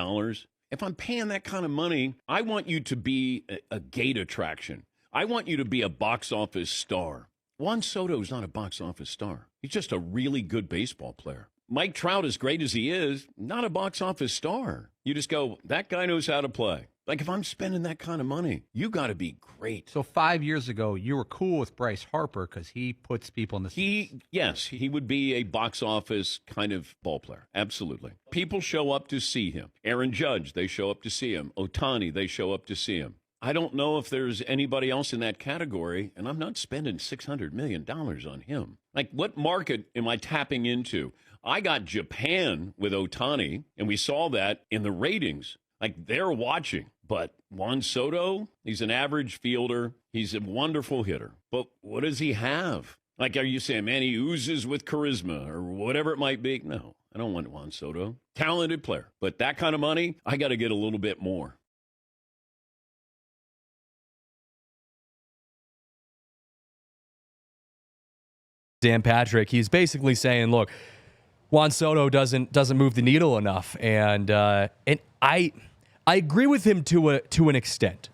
If I'm paying that kind of money, I want you to be a gate attraction. I want you to be a box office star. Juan Soto is not a box office star. He's just a really good baseball player. Mike Trout, as great as he is, not a box office star. You just go, that guy knows how to play. Like, if I'm spending that kind of money, you got to be great. So 5 years ago, you were cool with Bryce Harper because he puts people in the Yes, he would be a box office kind of ball player. Absolutely. People show up to see him. Aaron Judge, they show up to see him. Ohtani, they show up to see him. I don't know if there's anybody else in that category, and I'm not spending $600 million on him. Like, what market am I tapping into? I got Japan with Ohtani, and we saw that in the ratings. Like, they're watching. But Juan Soto, he's an average fielder. He's a wonderful hitter. But what does he have? Like, are you saying, man, he oozes with charisma or whatever it might be? No, I don't want Juan Soto. Talented player. But that kind of money, I got to get a little bit more. Dan Patrick, he's basically saying, look, Juan Soto doesn't move the needle enough, and I agree with him to an extent.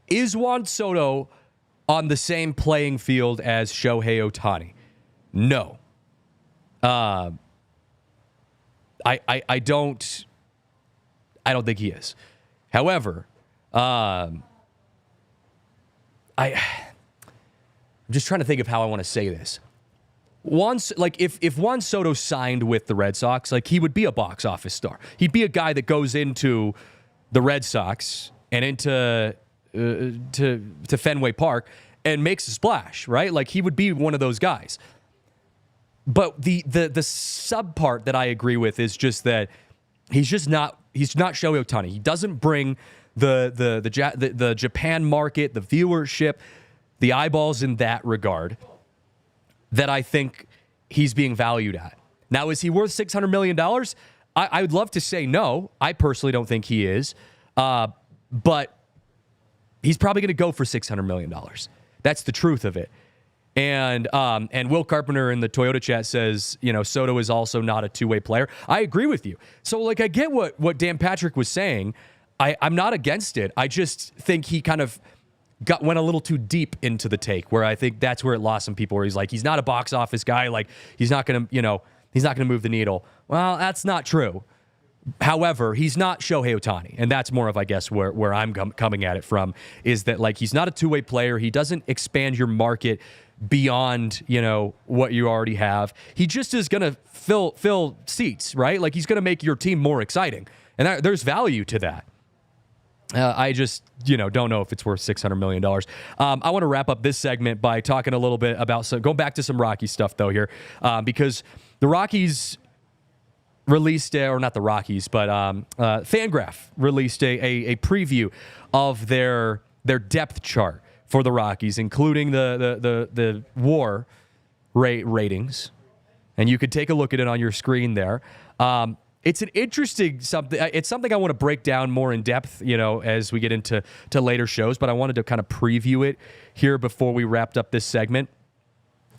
Is Juan Soto on the same playing field as Shohei Ohtani? No. I don't think he is. However, I'm just trying to think of how I want to say this. If Juan Soto signed with the Red Sox, like, he would be a box office star. He'd be a guy that goes into the Red Sox and into to Fenway Park and makes a splash, right? Like, he would be one of those guys. But the sub part that I agree with is just that he's not Shohei Ohtani. He doesn't bring the Japan market, the viewership, the eyeballs in that regard that I think he's being valued at. Now, is he worth $600 million? I would love to say no. I personally don't think he is. But he's probably going to go for $600 million. That's the truth of it. And Will Carpenter in the Toyota chat says, Soto is also not a two-way player. I agree with you. So, like, I get what Dan Patrick was saying. I'm not against it. I just think he kind of went a little too deep into the take, where I think that's where it lost some people, where he's like, he's not a box office guy. Like, he's not going to move the needle. Well, that's not true. However, he's not Shohei Ohtani, and that's more of, I guess, where I'm coming at it from, is that, like, he's not a two-way player. He doesn't expand your market beyond, what you already have. He just is going to fill seats, right? Like, he's going to make your team more exciting, and there's value to that. I just, don't know if it's worth $600 million. I want to wrap up this segment by talking a little bit about going back to some Rockies stuff, though, here, because the Rockies released, or not the Rockies, but Fangraph released a preview of their depth chart for the Rockies, including the WAR ratings, and you could take a look at it on your screen there. It's an interesting something. It's something I want to break down more in depth, as we get into later shows. But I wanted to kind of preview it here before we wrapped up this segment.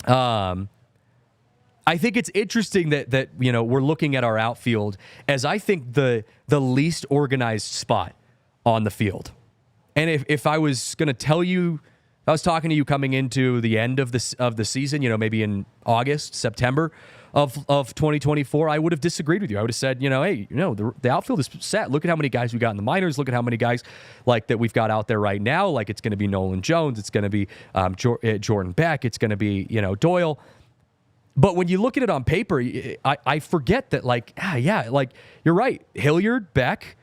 I think it's interesting that we're looking at our outfield as, I think, the least organized spot on the field. And if I was going to tell you, I was talking to you coming into the end of the season, maybe in August, September of 2024, I would have disagreed with you. I would have said, hey, the outfield is set. Look at how many guys we got in the minors. Look at how many guys like that we've got out there right now. Like, it's going to be Nolan Jones. It's going to be Jordan Beck. It's going to be, Doyle. But when you look at it on paper, I forget that, you're right. Hilliard, Beck,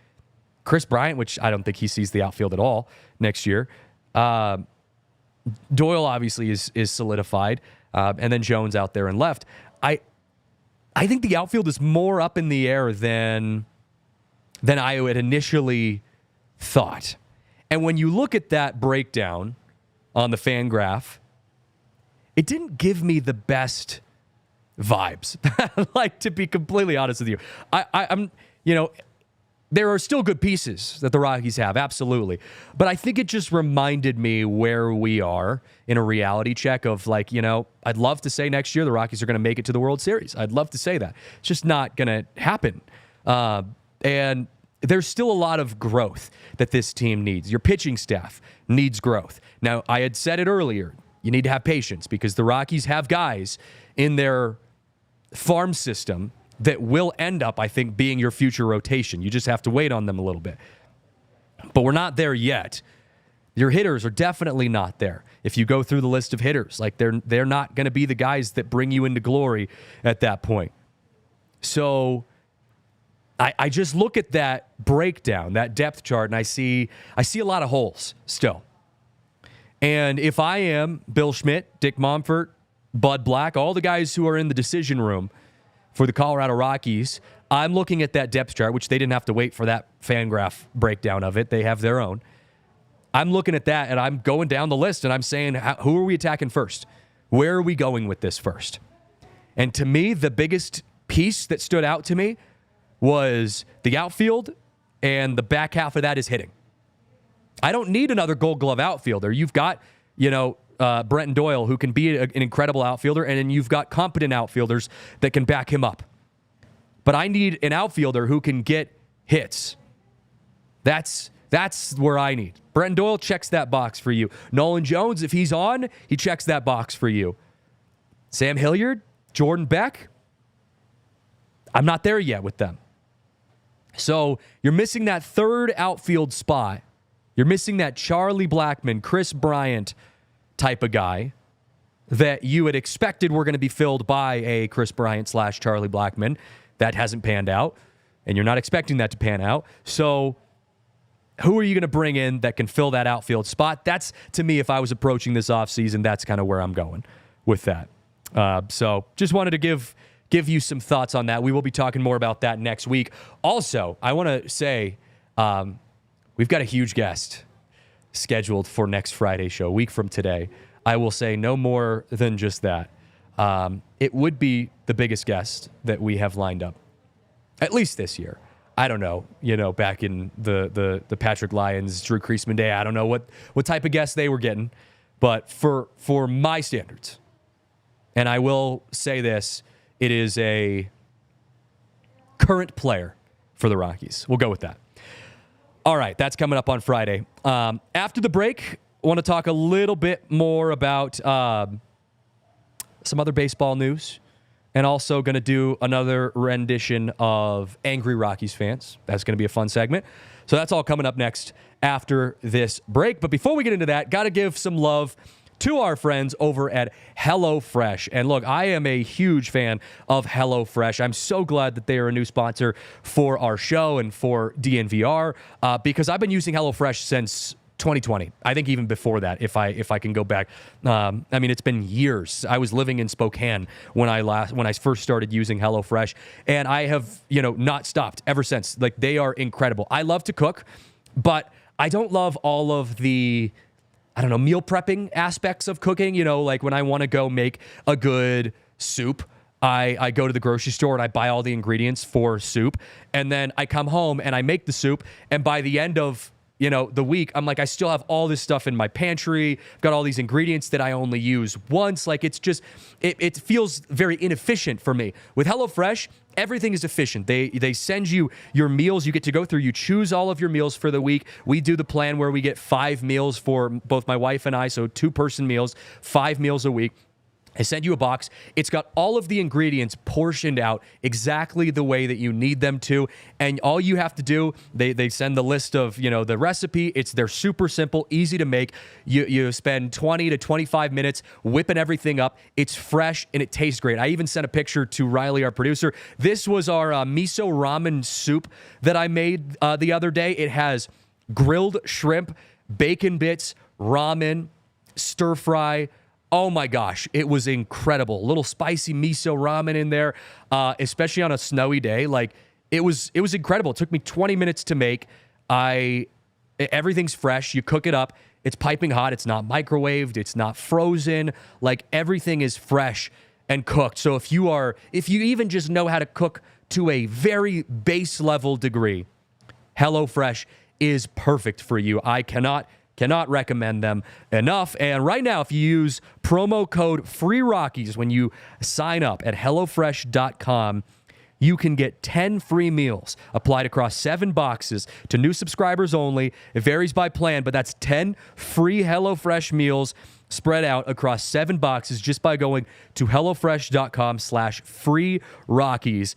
Chris Bryant, which I don't think he sees the outfield at all next year. Doyle obviously is solidified, and then Jones out there and left. I think the outfield is more up in the air than I had initially thought. And when you look at that breakdown on the Fangraph, it didn't give me the best vibes. Like, to be completely honest with you, I'm there are still good pieces that the Rockies have, absolutely. But I think it just reminded me where we are in a reality check of, I'd love to say next year the Rockies are going to make it to the World Series. I'd love to say that. It's just not going to happen. And there's still a lot of growth that this team needs. Your pitching staff needs growth. Now, I had said it earlier. You need to have patience, because the Rockies have guys in their farm system that will end up, I think, being your future rotation. You just have to wait on them a little bit. But we're not there yet. Your hitters are definitely not there. If you go through the list of hitters, they're not going to be the guys that bring you into glory at that point. So I just look at that breakdown, that depth chart, and I see a lot of holes still. And if I am Bill Schmidt, Dick Monfort, Bud Black, all the guys who are in the decision room for the Colorado Rockies, I'm looking at that depth chart, which they didn't have to wait for that Fangraph breakdown of it. They have their own. I'm looking at that, and I'm going down the list, and I'm saying, who are we attacking first? Where are we going with this first? And to me, the biggest piece that stood out to me was the outfield, and the back half of that is hitting. I don't need another Gold Glove outfielder. You've got, Brenton Doyle, who can be an incredible outfielder, and then you've got competent outfielders that can back him up. But I need an outfielder who can get hits. That's where I need. Brenton Doyle checks that box for you. Nolan Jones, if he's on, he checks that box for you. Sam Hilliard, Jordan Beck, I'm not there yet with them. So you're missing that third outfield spot. You're missing that Charlie Blackmon, Chris Bryant type of guy that you had expected were going to be filled by a Chris Bryant / Charlie Blackmon. That hasn't panned out, and you're not expecting that to pan out. So who are you going to bring in that can fill that outfield spot? That's, to me, if I was approaching this offseason, that's kind of where I'm going with that. So just wanted to give you some thoughts on that. We will be talking more about that next week. Also, I want to say we've got a huge guest scheduled for next Friday's show, a week from today. I will say no more than just that. It would be the biggest guest that we have lined up, at least this year. I don't know, back in the Patrick Lyons, Drew Creasman day, I don't know what type of guests they were getting. But for my standards, and I will say this, it is a current player for the Rockies. We'll go with that. All right, that's coming up on Friday. After the break, I want to talk a little bit more about some other baseball news, and also going to do another rendition of Angry Rockies fans. That's going to be a fun segment. So that's all coming up next after this break. But before we get into that, got to give some love to our friends over at HelloFresh. And look, I am a huge fan of HelloFresh. I'm so glad that they are a new sponsor for our show and for DNVR because I've been using HelloFresh since 2020. I think even before that, if I can go back. I mean, it's been years. I was living in Spokane when I first started using HelloFresh, and I have, not stopped ever since. Like, they are incredible. I love to cook, but I don't love all of the, meal prepping aspects of cooking. Like when I want to go make a good soup, I go to the grocery store and I buy all the ingredients for soup, and then I come home and I make the soup, and by the end of the week, I'm like, I still have all this stuff in my pantry. I've got all these ingredients that I only use once. Like, it's just, it feels very inefficient for me. With HelloFresh, everything is efficient. They send you your meals. You get to go through. You choose all of your meals for the week. We do the plan where we get 5 meals for both my wife and I, so 2-person meals, 5 meals a week. I send you a box. It's got all of the ingredients portioned out exactly the way that you need them to. And all you have to do, they send the list of, the recipe. They're super simple, easy to make. You spend 20 to 25 minutes whipping everything up. It's fresh and it tastes great. I even sent a picture to Riley, our producer. This was our miso ramen soup that I made the other day. It has grilled shrimp, bacon bits, ramen, stir fry. Oh my gosh, it was incredible. A little spicy miso ramen in there, especially on a snowy day. Like, it was incredible. It took me 20 minutes to make. Everything's fresh. You cook it up. It's piping hot. It's not microwaved. It's not frozen. Like, everything is fresh and cooked. So if you even just know how to cook to a very base level degree, HelloFresh is perfect for you. I cannot recommend them enough. And right now, if you use promo code FREEROCKIES when you sign up at HelloFresh.com, you can get 10 free meals applied across 7 boxes to new subscribers only. It varies by plan, but that's 10 free HelloFresh meals spread out across 7 boxes just by going to HelloFresh.com/FreeRockies.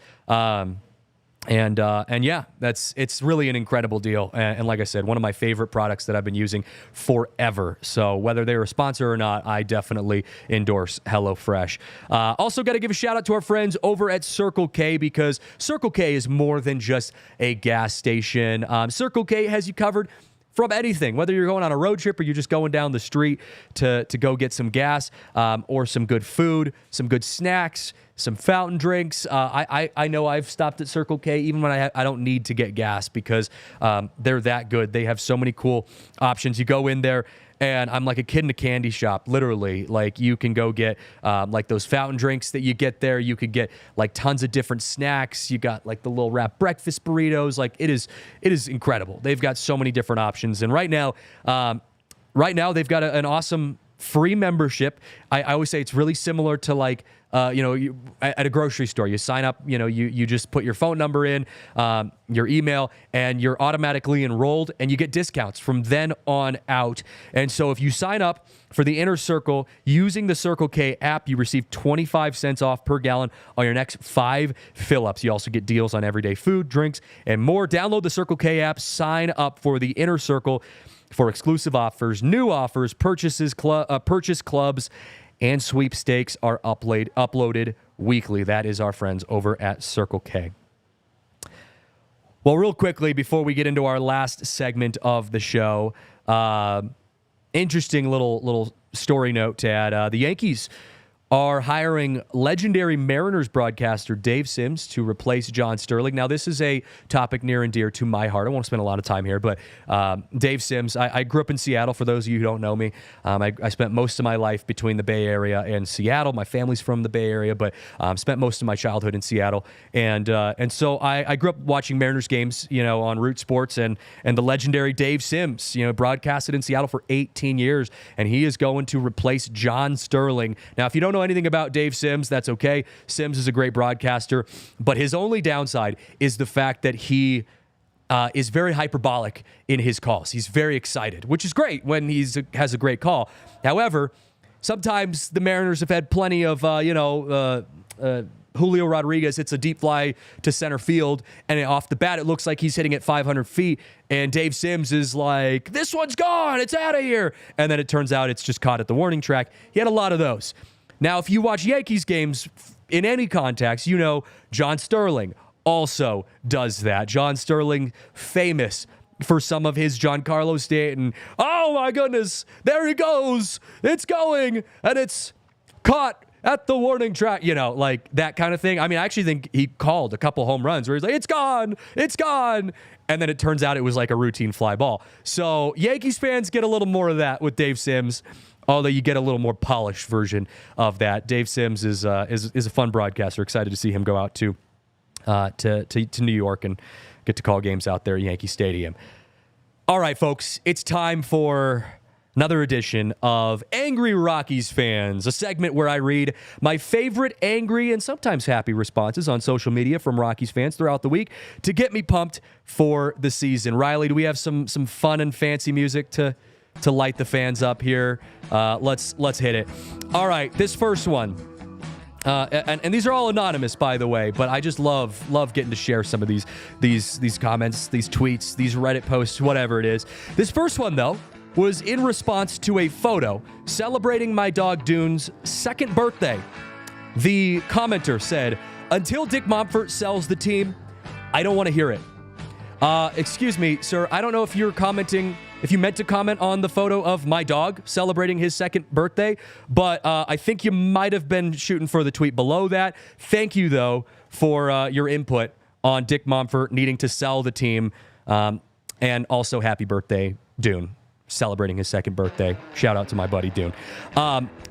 And yeah, it's really an incredible deal. And like I said, one of my favorite products that I've been using forever. So whether they're a sponsor or not, I definitely endorse HelloFresh. Also got to give a shout out to our friends over at Circle K, because Circle K is more than just a gas station. Circle K has you covered from anything, whether you're going on a road trip or you're just going down the street to go get some gas, or some good food, some good snacks, some fountain drinks. I know I've stopped at Circle K even when I don't need to get gas, because they're that good. They have so many cool options. You go in there and I'm like a kid in a candy shop, literally. Like, you can go get like those fountain drinks that you get there. You could get like tons of different snacks. You got like the little wrap breakfast burritos. Like, it is incredible. They've got so many different options. And right now they've got an awesome free membership. I always say it's really similar to like at a grocery store, you sign up, you just put your phone number in, your email, and you're automatically enrolled, and you get discounts from then on out. And so if you sign up for the Inner Circle using the Circle K app, you receive 25 cents off per gallon on your next 5 fill-ups. You also get deals on everyday food, drinks, and more. Download the Circle K app, sign up for the Inner Circle for exclusive offers, new offers, purchase clubs, and sweepstakes are uploaded weekly. That is our friends over at Circle K. Well, real quickly, before we get into our last segment of the show, interesting little story note to add. The Yankees are hiring legendary Mariners broadcaster Dave Sims to replace John Sterling. Now, this is a topic near and dear to my heart. I won't spend a lot of time here, but Dave Sims, I grew up in Seattle, for those of you who don't know me. I spent most of my life between the Bay Area and Seattle. My family's from the Bay Area, but spent most of my childhood in Seattle. And so I grew up watching Mariners games, on Root Sports, and the legendary Dave Sims, broadcasted in Seattle for 18 years, and he is going to replace John Sterling. Now, if you don't know anything about Dave Sims, that's okay. Sims is a great broadcaster, but his only downside is the fact that he is very hyperbolic in his calls. He's very excited, which is great when he has a great call. However, sometimes the Mariners have had plenty of, Julio Rodriguez hits a deep fly to center field, and off the bat, it looks like he's hitting it 500 feet, and Dave Sims is like, this one's gone, it's out of here. And then it turns out it's just caught at the warning track. He had a lot of those. Now, if you watch Yankees games in any context, John Sterling also does that. John Sterling, famous for some of his Giancarlo Stanton. Oh, my goodness. There he goes. It's going. And it's caught at the warning track. Like that kind of thing. I mean, I actually think he called a couple home runs where he's like, it's gone. It's gone. And then it turns out it was like a routine fly ball. So Yankees fans get a little more of that with Dave Sims, although you get a little more polished version of that. Dave Sims is a fun broadcaster. Excited to see him go out to New York and get to call games out there at Yankee Stadium. All right, folks, it's time for another edition of Angry Rockies Fans, a segment where I read my favorite angry and sometimes happy responses on social media from Rockies fans throughout the week to get me pumped for the season. Riley, do we have some fun and fancy music to light the fans up here? Let's hit it. All right, this first one, and these are all anonymous, by the way, but I just love getting to share some of these comments, these tweets, these Reddit posts, whatever it is. This first one, though, was in response to a photo celebrating my dog Dune's 2nd birthday. The commenter said, "Until Dick Monfort sells the team, I don't want to hear it." Excuse me, sir, I don't know if you're commenting, if you meant to comment on the photo of my dog celebrating his 2nd birthday, but I think you might have been shooting for the tweet below that. Thank you, though, for your input on Dick Monfort needing to sell the team, and also happy birthday, Dune, celebrating his 2nd birthday. Shout out to my buddy Dune.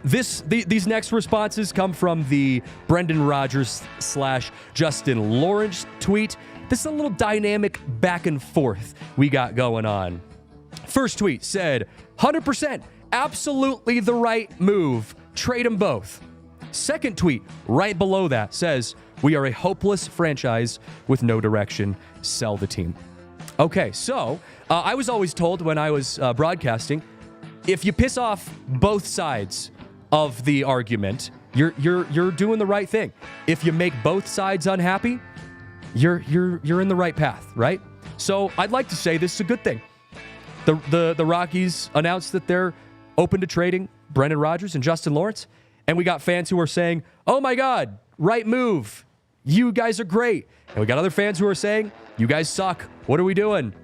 These next responses come from the Brendan Rodgers / Justin Lawrence tweet. This is a little dynamic back and forth we got going on. First tweet said, 100%, absolutely the right move. Trade them both. Second tweet, right below that, says, we are a hopeless franchise with no direction. Sell the team. Okay, so I was always told when I was broadcasting, if you piss off both sides of the argument, you're doing the right thing. If you make both sides unhappy, you're in the right path, right? So I'd like to say this is a good thing. The Rockies announced that they're open to trading Brendan Rodgers and Justin Lawrence, and we got fans who are saying, "Oh my God, right move! You guys are great." And we got other fans who are saying, "You guys suck. What are we doing?"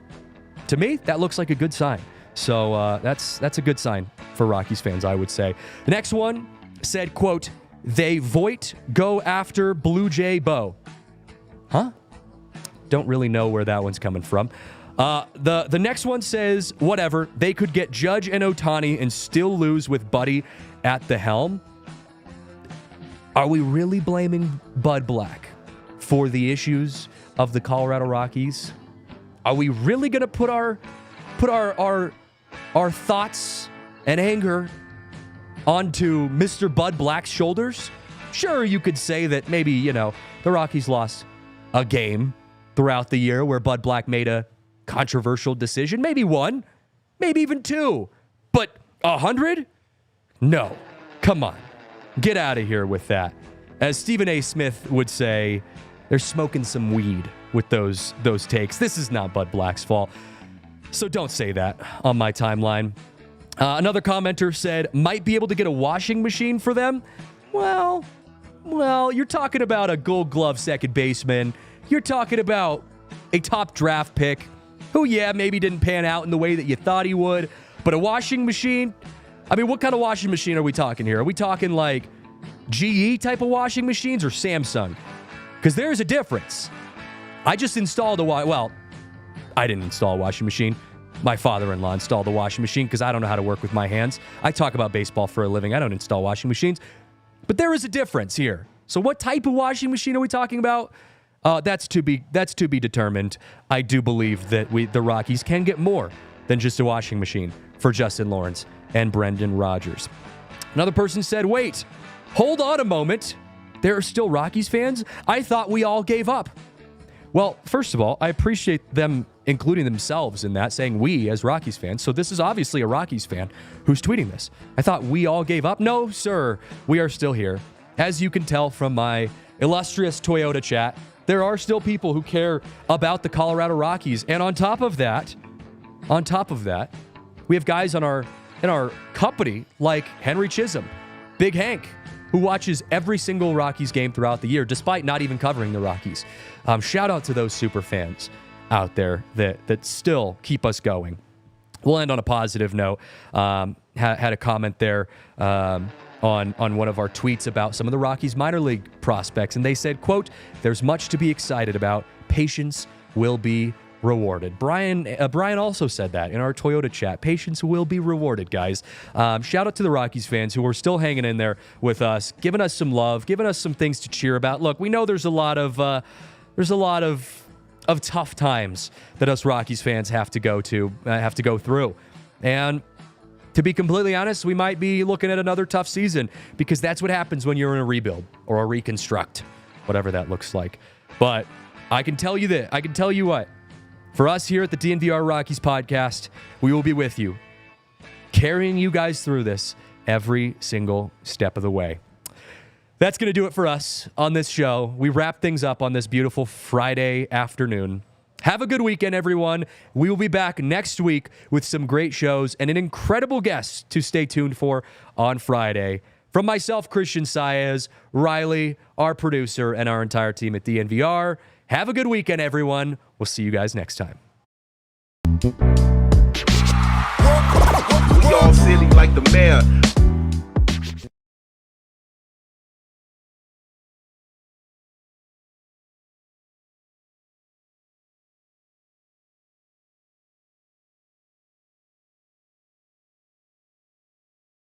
To me, that looks like a good sign. So that's a good sign for Rockies fans, I would say. The next one said, quote, "They Voight go after Blue Jay Bo." Huh? Don't really know where that one's coming from. The next one says, whatever, they could get Judge and Ohtani and still lose with Buddy at the helm. Are we really blaming Bud Black for the issues of the Colorado Rockies? Are we really going to put our thoughts and anger onto Mr. Bud Black's shoulders? Sure, you could say that maybe, the Rockies lost a game throughout the year where Bud Black made a controversial decision. Maybe one, maybe even two. But 100? No. Come on. Get out of here with that. As Stephen A. Smith would say, they're smoking some weed with those takes. This is not Bud Black's fault. So don't say that on my timeline. Another commenter said, might be able to get a washing machine for them. Well, you're talking about a Gold Glove second baseman. You're talking about a top draft pick who, maybe didn't pan out in the way that you thought he would. But a washing machine? I mean, what kind of washing machine are we talking here? Are we talking like GE type of washing machines or Samsung? Because there's a difference. I just installed I didn't install a washing machine. My father-in-law installed a washing machine because I don't know how to work with my hands. I talk about baseball for a living. I don't install washing machines. But there is a difference here. So what type of washing machine are we talking about? That's to be determined. I do believe that the Rockies can get more than just a washing machine for Justin Lawrence and Brendan Rodgers. Another person said, wait, hold on a moment. There are still Rockies fans? I thought we all gave up. Well, first of all, I appreciate them including themselves in that, saying we as Rockies fans. So this is obviously a Rockies fan who's tweeting this. I thought we all gave up. No, sir. We are still here. As you can tell from my illustrious Toyota chat, there are still people who care about the Colorado Rockies. And on top of that, we have guys in our company like Henry Chisholm, Big Hank, who watches every single Rockies game throughout the year, despite not even covering the Rockies. Shout out to those super fans out there that still keep us going. We'll end on a positive note. Had a comment there on one of our tweets about some of the Rockies minor league prospects, and they said, quote, there's much to be excited about. Patience will be rewarded. Bryant also said that in our Toyota chat. Patience will be rewarded, guys. Shout out to the Rockies fans who are still hanging in there with us, giving us some love, giving us some things to cheer about. Look, we know there's a lot of tough times that us Rockies fans have to go through, and to be completely honest, we might be looking at another tough season because that's what happens when you're in a rebuild or a reconstruct, whatever that looks like. But I can tell you what. For us here at the DNVR Rockies podcast, we will be with you, carrying you guys through this every single step of the way. That's going to do it for us on this show. We wrap things up on this beautiful Friday afternoon. Have a good weekend, everyone. We will be back next week with some great shows and an incredible guest to stay tuned for on Friday. From myself, Christian Saez, Riley, our producer, and our entire team at DNVR, have a good weekend, everyone. We'll see you guys next time. We all silly like the mayor.